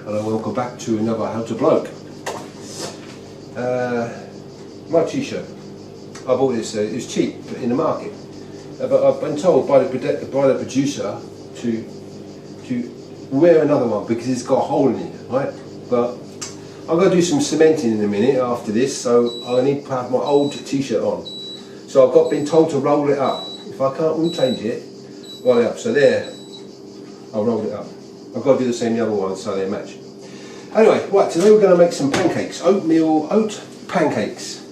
Hello, welcome back to another How to Bloke. My t-shirt, I bought this, it was cheap in the market, but I've been told by the producer to wear another one because it's got a hole in it, right? But I'm going to do some cementing in a minute after this, so I need to have my old t-shirt on. So I've been told to roll it up. If I can't change it, roll it up. So there, I'll roll it up. I've got to do the same the other one so they match. Anyway, right, today we're going to make some pancakes, oat pancakes,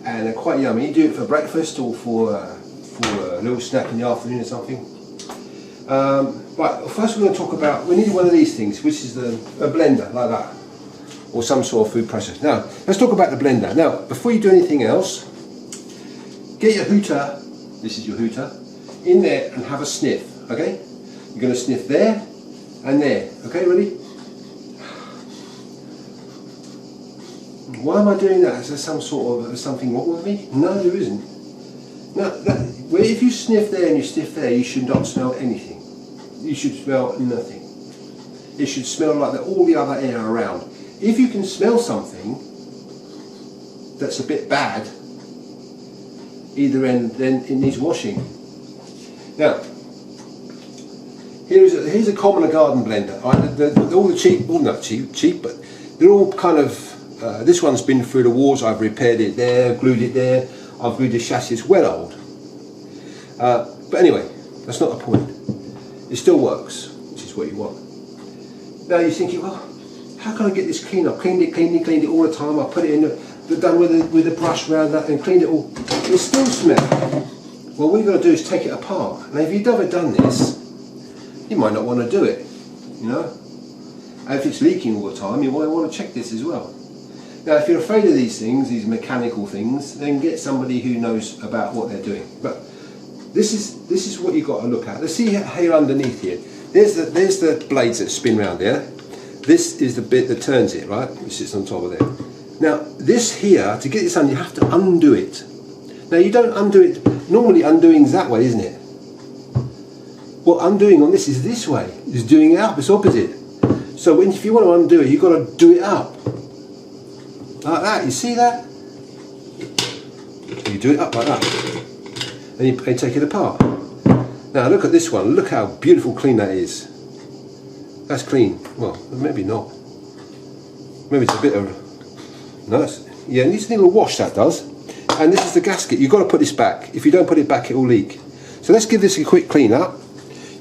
and they're quite yummy. You do it for breakfast or for a little snack in the afternoon or something. Right, first we're going to talk about, we need one of these things, which is a blender like that, or some sort of food processor. Now, let's talk about the blender. Now, before you do anything else, get your hooter, this is your hooter, in there and have a sniff, okay? You're going to sniff there and there, okay, ready? Why am I doing that? Is there some sort of something wrong with me? No, there isn't. No, if you sniff there and you sniff there, you should not smell anything. You should smell nothing. It should smell like all the other air around. If you can smell something that's a bit bad, either end, then it needs washing. Now, here's a common garden blender. All the cheap, well not cheap, but they're all kind of. This one's been through the wars. I've repaired it there, glued it there. I've glued the chassis. It's well old. But anyway, that's not the point. It still works, which is what you want. Now you're thinking, well, how can I get this clean? I've cleaned it all the time. I put it in, done with a brush around that and cleaned it all. It still smells. Well, what you've got to do is take it apart. Now, if you've never done this, you might not want to do it, you know. And if it's leaking all the time, you might want to check this as well. Now, if you're afraid of these things, these mechanical things, then get somebody who knows about what they're doing. But this is what you've got to look at. Let's see here underneath here. There's the blades that spin round there. This is the bit that turns it, right? It sits on top of there. Now, this here, to get this on, you have to undo it. Now, you don't undo it. Normally, undoing's that way, isn't it? Well, undoing on this is this way. It's doing it up. It's opposite. So if you want to undo it, you've got to do it up. Like that, you see that? You do it up like that. And you take it apart. Now look at this one, look how beautiful clean that is. That's clean. Well, maybe not. Maybe it's a bit of... No, yeah, it needs a little wash, that does. And this is the gasket, you've got to put this back. If you don't put it back, it will leak. So let's give this a quick clean up.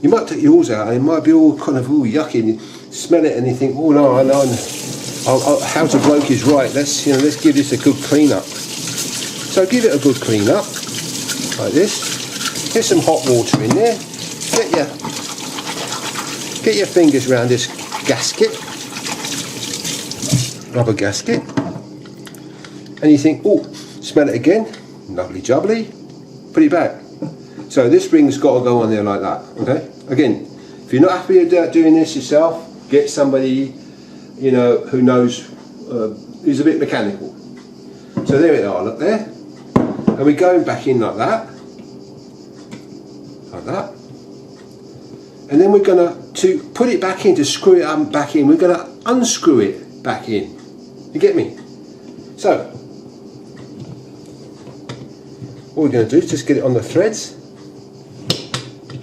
You might take yours out and it might be all kind of yucky, and you smell it and you think, oh no, I know. How to Bloke is right. Let's give this a good clean up. So give it a good clean up, like this. Get some hot water in there. Get your fingers around this gasket, rubber gasket, and you think, oh, smell it again. Lovely jubbly. Put it back. So this ring's got to go on there like that. Okay. Again, if you're not happy about doing this yourself, get somebody, you know, who knows, who's a bit mechanical. So there we are, look there. And we're going back in like that. Like that. And then we're going to put it back in, to screw it up back in, we're going to unscrew it back in. You get me? So, what we're going to do is just get it on the threads.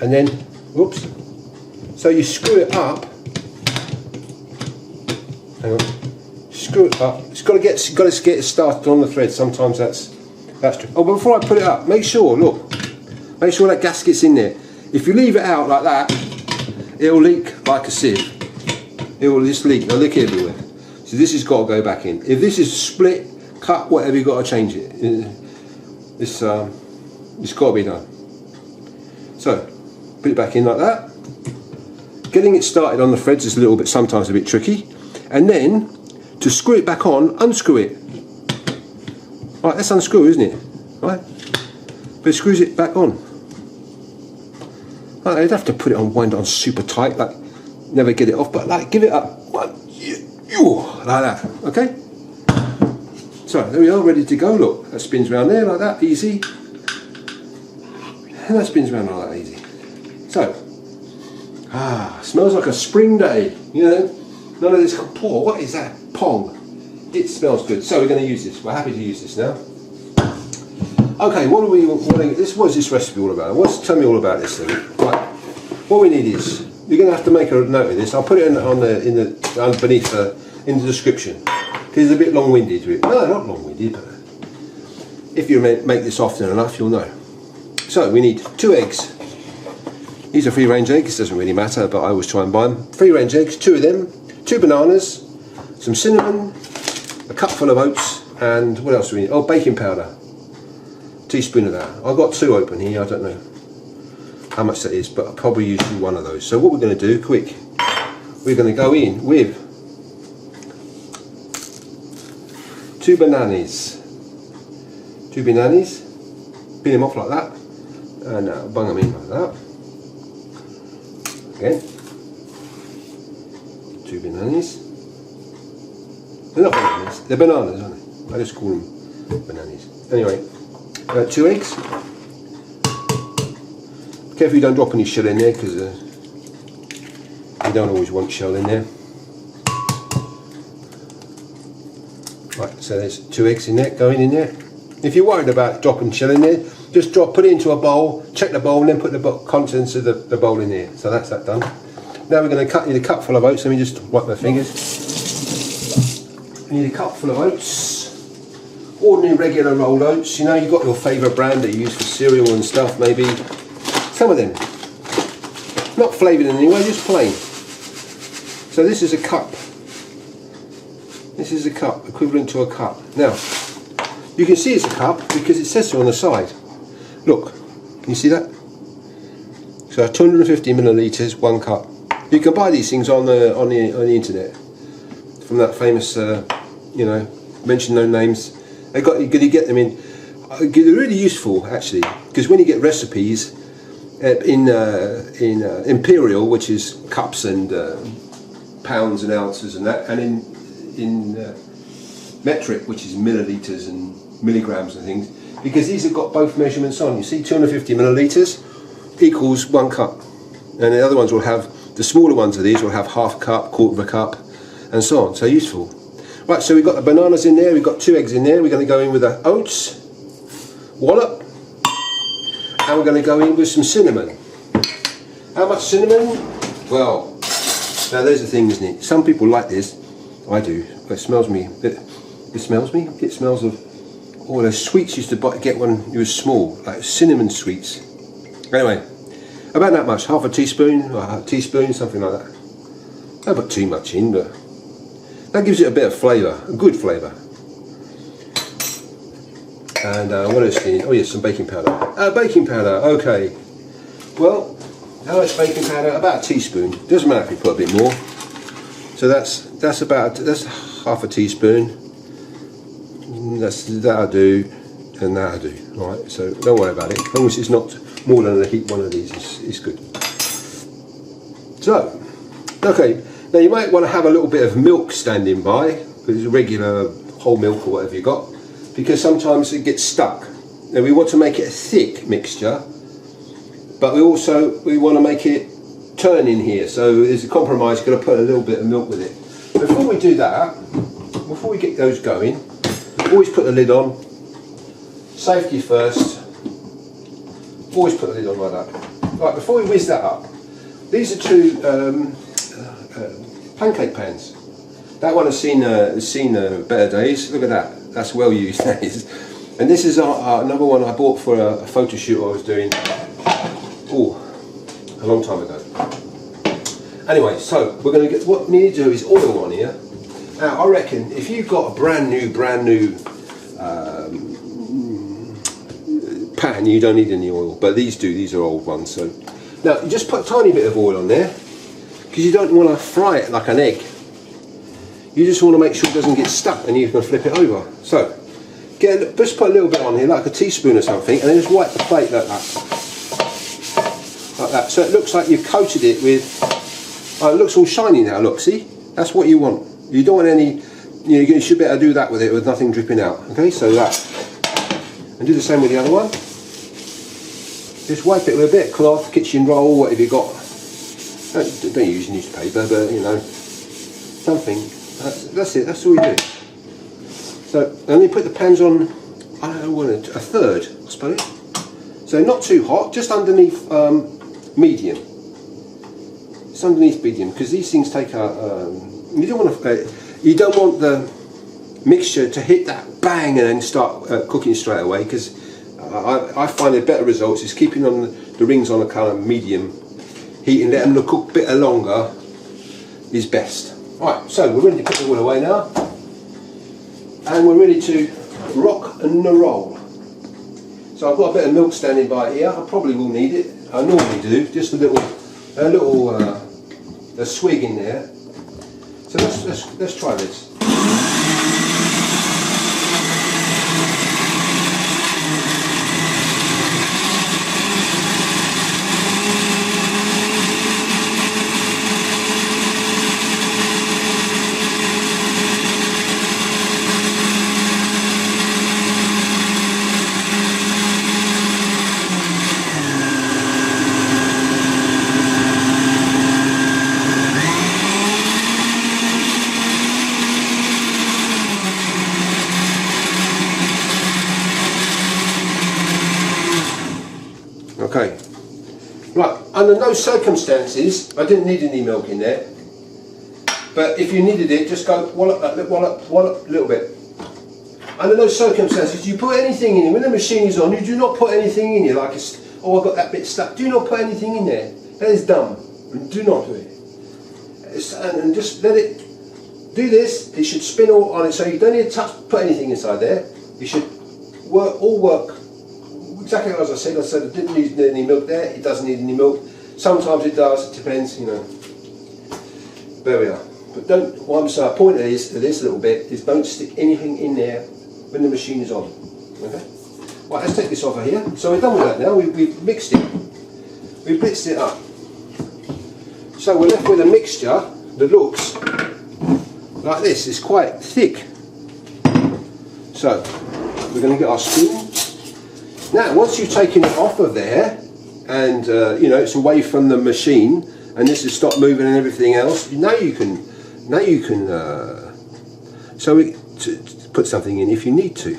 And then, whoops. So you screw it up. Hang on. Screw it up. It's got to get it started on the thread. Sometimes that's true. Oh, but before I put it up, make sure that gasket's in there. If you leave it out like that, it'll leak like a sieve. It will just leak. It'll leak everywhere. So this has got to go back in. If this is split, cut, whatever, you've got to change it. It's got to be done. So put it back in like that. Getting it started on the threads is sometimes a bit tricky. And then, to screw it back on, unscrew it. Right, that's unscrew, isn't it? Right? But it screws it back on. Right, you'd have to put it on, wind it on super tight, like never get it off, but like give it up. Like that, okay? So, there we are, ready to go, look. That spins around there like that, easy. And that spins around like that, easy. So, smells like a spring day, you know. None of this pour. What is that? Pong. It smells good. So we're going to use this. We're happy to use this now. Okay, this was this recipe all about? Tell me all about this thing. Right. What we need is, you're going to have to make a note of this. I'll put it beneath in the description, because it's a bit long-winded. No, not long-winded, but if you make this often enough, you'll know. So we need 2 eggs. These are free-range eggs. Doesn't really matter, but I always try and buy them. Free-range eggs, 2 of them. 2 bananas, some cinnamon, a cupful of oats, and what else do we need? Oh, baking powder. A teaspoon of that. I've got 2 open here. I don't know how much that is, but I'll probably use 1 of those. So what we're going to do, quick, we're going to go in with 2 bananas. 2 bananas, peel them off like that, and bung them in like that. Again, 2 bananas. They're not bananas, they're bananas, aren't they? I just call them bananas. Anyway, 2 eggs. Be careful you don't drop any shell in there, because you don't always want shell in there. Right, so there's 2 eggs in there, going in there. If you're worried about dropping shell in there, just put it into a bowl, check the bowl, and then put the contents of the bowl in there. So that's that done. Now we're going to need a cupful of oats. Let me just wipe my fingers. We need a cupful of oats. Ordinary regular rolled oats. You know, you've got your favourite brand that you use for cereal and stuff, maybe. Some of them. Not flavoured in any way, just plain. So this is a cup. This is a cup, equivalent to a cup. Now, you can see it's a cup because it says so on the side. Look, can you see that? So 250 millilitres, 1 cup. You can buy these things on the internet from that famous, you know, mention no names. You're going to get them in. They're really useful actually, because when you get recipes in imperial, which is cups and pounds and ounces and that, and in metric, which is millilitres and milligrams and things, because these have got both measurements on. You see, 250 millilitres equals 1 cup, and the other ones will have, the smaller ones of these will have half a cup, quarter of a cup, and so on. So useful. Right, so we've got the bananas in there, we've got 2 eggs in there. We're going to go in with the oats, wallop, and we're going to go in with some cinnamon. How much cinnamon? Well, now there's the thing, isn't it? Some people like this. I do. It smells me. It smells me. It smells of all those sweets you used to get when you were small, like cinnamon sweets. Anyway, about that much, half a teaspoon, or a teaspoon, something like that. Don't put too much in, but that gives it a bit of flavour, a good flavour. And what else do you need? Oh yes, some baking powder. Baking powder, okay. Well, how much baking powder? About a teaspoon. Doesn't matter if you put a bit more. So that's half a teaspoon. That'll do, and that'll do. All right, so don't worry about it. As long as it's not more than a heap one of these, is good. So, okay. Now you might want to have a little bit of milk standing by, because it's regular whole milk or whatever you got, because sometimes it gets stuck. Now we want to make it a thick mixture, but we want to make it turn in here. So there's a compromise. You've got to put a little bit of milk with it. Before we do that, before we get those going, always put the lid on. Safety first. Always put the lid on like that. Right, before we whiz that up, these are 2 pancake pans. That one has seen better days. Look at that. That's well used. That is. And this is another one I bought for a photo shoot I was doing. Oh, a long time ago. Anyway, so we're going to get, what we need to do is oil on here. Now I reckon if you've got a brand new pan, you don't need any oil, but these do. These are old ones. So now you just put a tiny bit of oil on there, because you don't want to fry it like an egg. You just want to make sure it doesn't get stuck, and you can flip it over. So just put a little bit on here, like a teaspoon or something, and then just wipe the plate like that. Like that. So it looks like you've coated it with, it looks all shiny now, look, see? That's what you want. You don't want any, you should be able to do that with it with nothing dripping out. Okay, so that. And do the same with the other one. Just wipe it with a bit of cloth, kitchen roll, whatever you got. Don't use newspaper, but you know. something. That's it. That's all we do. So and then put the pans on. I don't know, a third, I suppose. So not too hot, just underneath medium. It's underneath medium because these things take a. You don't want the mixture to hit that bang and then start cooking straight away, because I find the better results is keeping on the rings on a kind of medium heat and let them cook a bit longer is best. Right, so we're ready to put the wood away now, and we're ready to rock and roll. So I've got a bit of milk standing by here. I probably will need it. I normally do, just a swig in there. So let's try this. Okay, right, under no circumstances, I didn't need any milk in there, but if you needed it, just go wallop, wallop, a little bit. Under no circumstances, you put anything in it. When the machine is on, you do not put anything in here, like, oh, I got that bit stuck. Do not put anything in there. That is dumb. Do not do it. And just let it do this. It should spin all on it, so you don't need to put anything inside there. You should all work. Exactly as I said it didn't need any milk there, it doesn't need any milk. Sometimes it does, it depends, you know. There we are. But don't, what I'm saying, point of this a little bit is don't stick anything in there when the machine is on. Okay? Right, let's take this off of here. So we're done with that now, we've mixed it. We've blitzed it up. So we're left with a mixture that looks like this. It's quite thick. So we're going to get our spoon. Now, once you've taken it off of there, and you know it's away from the machine, and this has stopped moving and everything else, now you can put something in if you need to.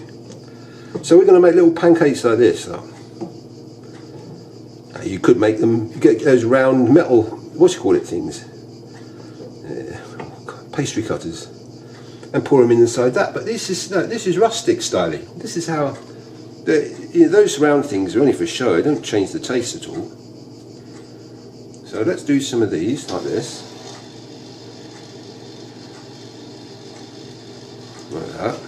So we're going to make little pancakes like this. You could make them. You get those round metal, what do you call it, things, pastry cutters, and pour them inside that. But this is rustic styling. This is how. Those round things are only for show, they don't change the taste at all. So let's do some of these like this. Like that.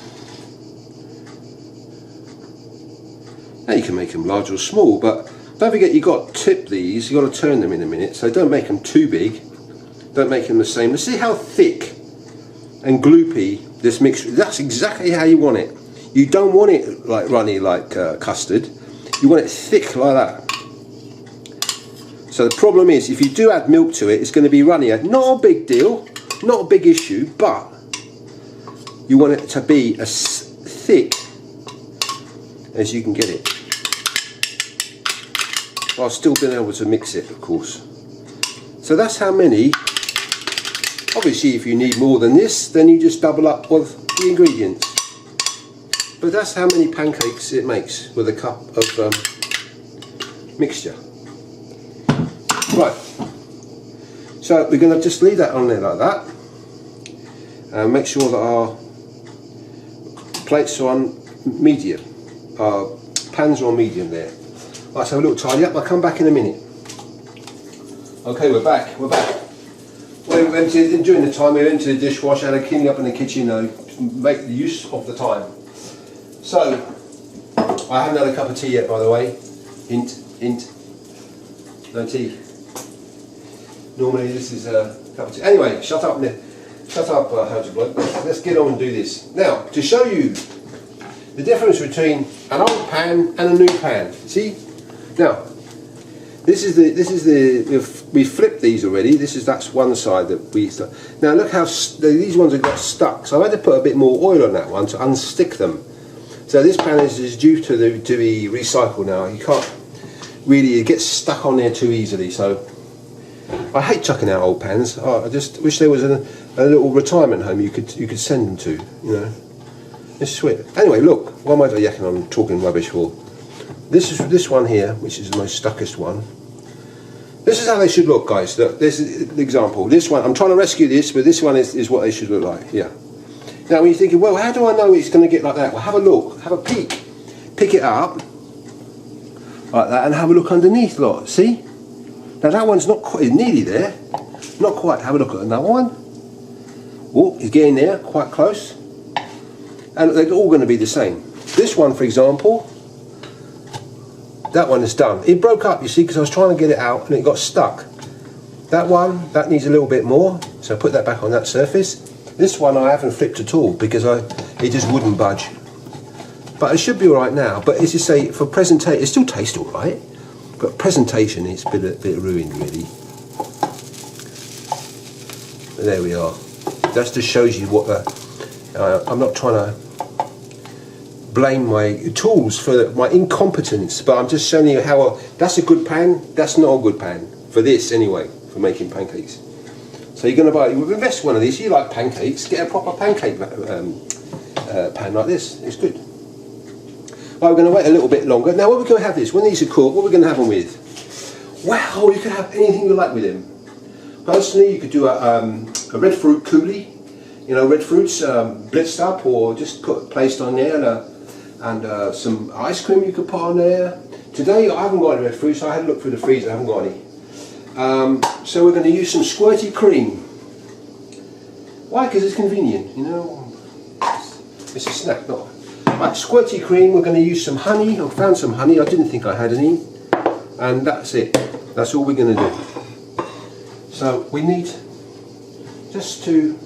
Now you can make them large or small, but don't forget you've got to tip these, you've got to turn them in a minute, so don't make them too big. Don't make them the same. Let's see how thick and gloopy this mixture, that's exactly how you want it. You don't want it like runny like custard. You want it thick like that. So the problem is, if you do add milk to it, it's going to be runnier. Not a big deal, not a big issue, but you want it to be as thick as you can get it. While still being able to mix it, of course. So that's how many. Obviously, if you need more than this, then you just double up with the ingredients. But that's how many pancakes it makes with a cup of mixture. Right, so we're going to just leave that on there like that. And make sure that our plates are on medium. Our pans are on medium there. Right, so a little tidy up, I'll come back in a minute. Okay, we're back. Well, during the time we went to the dishwasher, had a cleaning up in the kitchen, make the use of the time. So, I haven't had a cup of tea yet, by the way. Hint, hint. No tea. Normally this is a cup of tea. Anyway, shut up, HowToBloke. Let's get on and do this. Now, to show you the difference between an old pan and a new pan. See? Now, this is we flipped these already. That's one side that we. Now look how these ones have got stuck. So I had to put a bit more oil on that one to unstick them. So this pan is due to be recycled now. You can't really, it gets stuck on there too easily. So I hate chucking out old pans. I just wish there was a little retirement home you could send them to, you know. It's sweet. Anyway, look, what am I yakking on, talking rubbish for? This one here, which is the most stuckest one. This is how they should look, guys. Look, this is the example. This one, I'm trying to rescue this, but this one is what they should look like. Yeah. Now, when you're thinking, well, how do I know it's going to get like that? Well, have a look, have a peek, pick it up like that, and have a look underneath. Look, see? Now that one's not quite nearly there. Not quite. Have a look at another one. Oh, it's getting there, quite close. And they're all going to be the same. This one, for example, that one is done. It broke up, you see, because I was trying to get it out and it got stuck. That one, that needs a little bit more, so I put that back on that surface. This one I haven't flipped at all because it just wouldn't budge. But it should be all right now. But as you say, for presentation, it still tastes all right. But presentation, it's a bit ruined, really. But there we are. That just shows you what I'm not trying to blame my tools for my incompetence, but I'm just showing you how that's a good pan, that's not a good pan. For this, anyway, for making pancakes. So you're going to invest one of these. You like pancakes, get a proper pancake pan like this. It's good. Right, we're going to wait a little bit longer. Now, what we're going to have this, when these are cooked, what we're going to have them with? Well, you can have anything you like with them. Personally, you could do a red fruit coulis. You know, red fruits blitzed up or just placed on there, and some ice cream you could put on there. Today I haven't got any red fruit, so I had to look through the freezer. I haven't got any. So we're going to use some squirty cream. Why? Because it's convenient, you know. It's a snack, not. Right, squirty cream. We're going to use some honey. I found some honey. I didn't think I had any, and that's it. That's all we're going to do. So we need just to.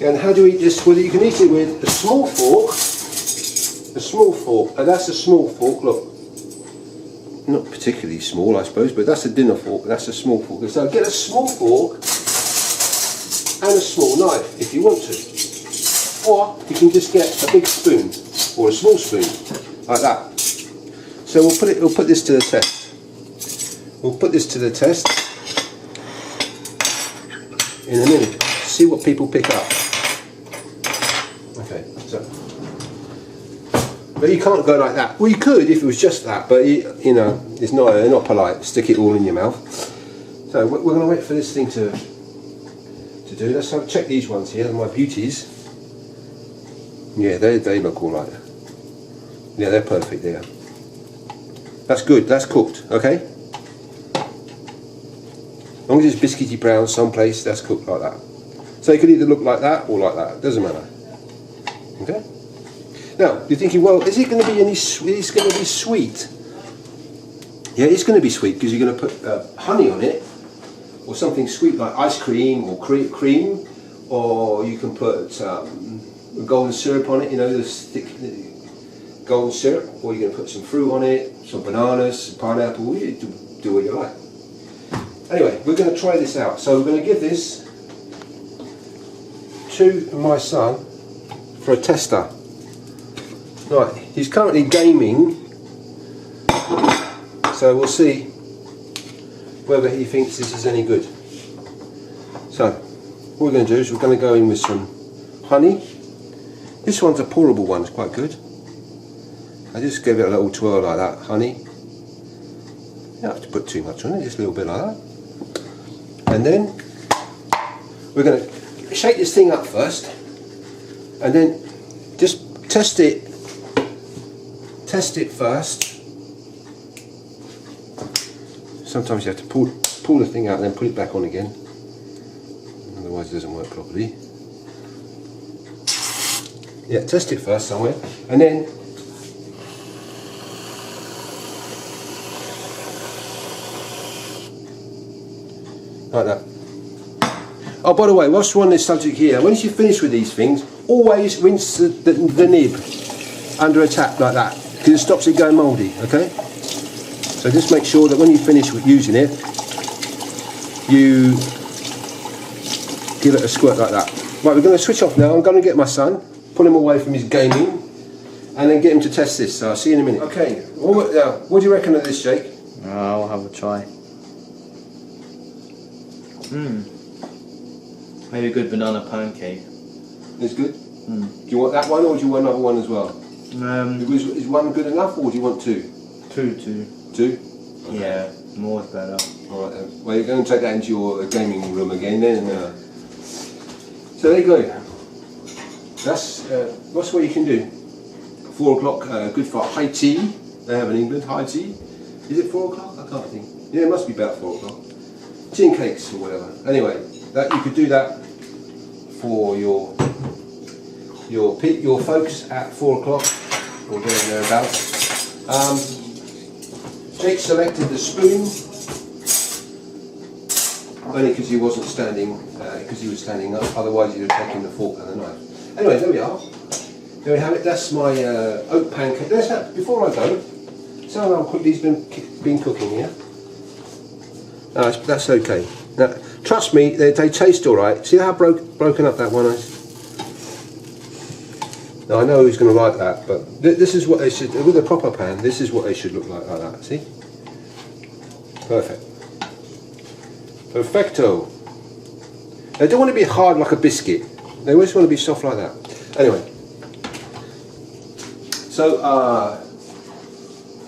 And how do you eat this? Well, you can eat it with a small fork. A small fork. And that's a small fork. Look. Not particularly small, I suppose, but that's a dinner fork. That's a small fork. So get a small fork and a small knife if you want to. Or you can just get a big spoon or a small spoon like that. So we'll put this to the test. We'll put this to the test in a minute. See what people pick up. Okay, so, but you can't go like that. Well, you could if it was just that, but you know, it's not polite. Stick it all in your mouth. So we're going to wait for this thing to do. Let's check these ones here. My beauties. Yeah, they look all right. Yeah, they're perfect there. That's good. That's cooked. Okay. As long as it's biscuity brown someplace, that's cooked like that. So it could either look like that or like that. Doesn't matter. Okay. Now you're thinking, well, is it going to be any? It's going to be sweet. Yeah, it's going to be sweet because you're going to put honey on it, or something sweet like ice cream or cream, or you can put golden syrup on it. You know, the thick golden syrup, or you're going to put some fruit on it, some bananas, some pineapple. You do what you like. Anyway, we're going to try this out. So we're going to give this to my son for a tester. Right, he's currently gaming, so we'll see whether he thinks this is any good. So, what we're going to do is we're going to go in with some honey. This one's a pourable one, it's quite good. I just give it a little twirl like that, honey. You don't have to put too much on it, just a little bit like that. And then we're going to shake this thing up first, and then just test it first. Sometimes you have to pull the thing out and then put it back on again, otherwise it doesn't work properly. Yeah, test it first somewhere, and then like that. Oh, by the way, whilst we're on this subject here, once you finish with these things, always rinse the nib under a tap like that, because it stops it going mouldy, okay? So just make sure that when you finish with using it, you give it a squirt like that. Right, we're going to switch off now. I'm going to get my son, pull him away from his gaming, and then get him to test this. So I'll see you in a minute. Okay, what do you reckon of this, Jake? I'll have a try. Maybe a good banana pancake. It's good? Do you want that one or do you want another one as well? Is one good enough or do you want two? Two. Two? Okay. Yeah, more is better. Alright then. Well, you're going to take that into your gaming room again then. So there you go. That's what you can do. 4 o'clock, good for high tea. They have in England, high tea. Is it 4 o'clock? I can't think. Yeah, it must be about 4 o'clock. Tea and cakes or whatever. Anyway, that you could do that for your folks at 4 o'clock or thereabouts. Jake selected the spoon only because he wasn't standing, because he was standing up. Otherwise, he'd have taken the fork and the knife. Anyway, there we are. There we have it. That's my oat pancake. There's that. Before I go, so how quickly he's been cooking here. No, that's okay. Now, trust me, they taste all right. See how broken up that one is? Now, I know who's going to like that, but this is what they should, with a proper pan, this is what they should look like that, see? Perfect. Perfecto. They don't want to be hard like a biscuit. They always want to be soft like that. Anyway. So,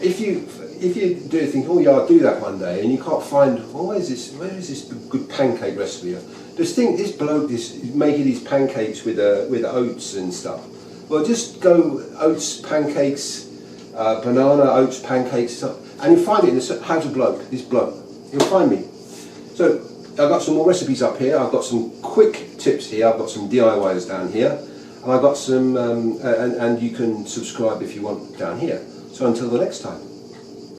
if you do think, oh yeah, I'll do that one day, and you can't find, oh, where is this good pancake recipe? This bloke is making these pancakes with oats and stuff. Well, just go oats pancakes, banana oats pancakes, and you'll find it in this HowToBloke, this bloke. You'll find me. So I've got some more recipes up here. I've got some quick tips here. I've got some DIYs down here, and I've got some, and you can subscribe if you want down here. So until the next time.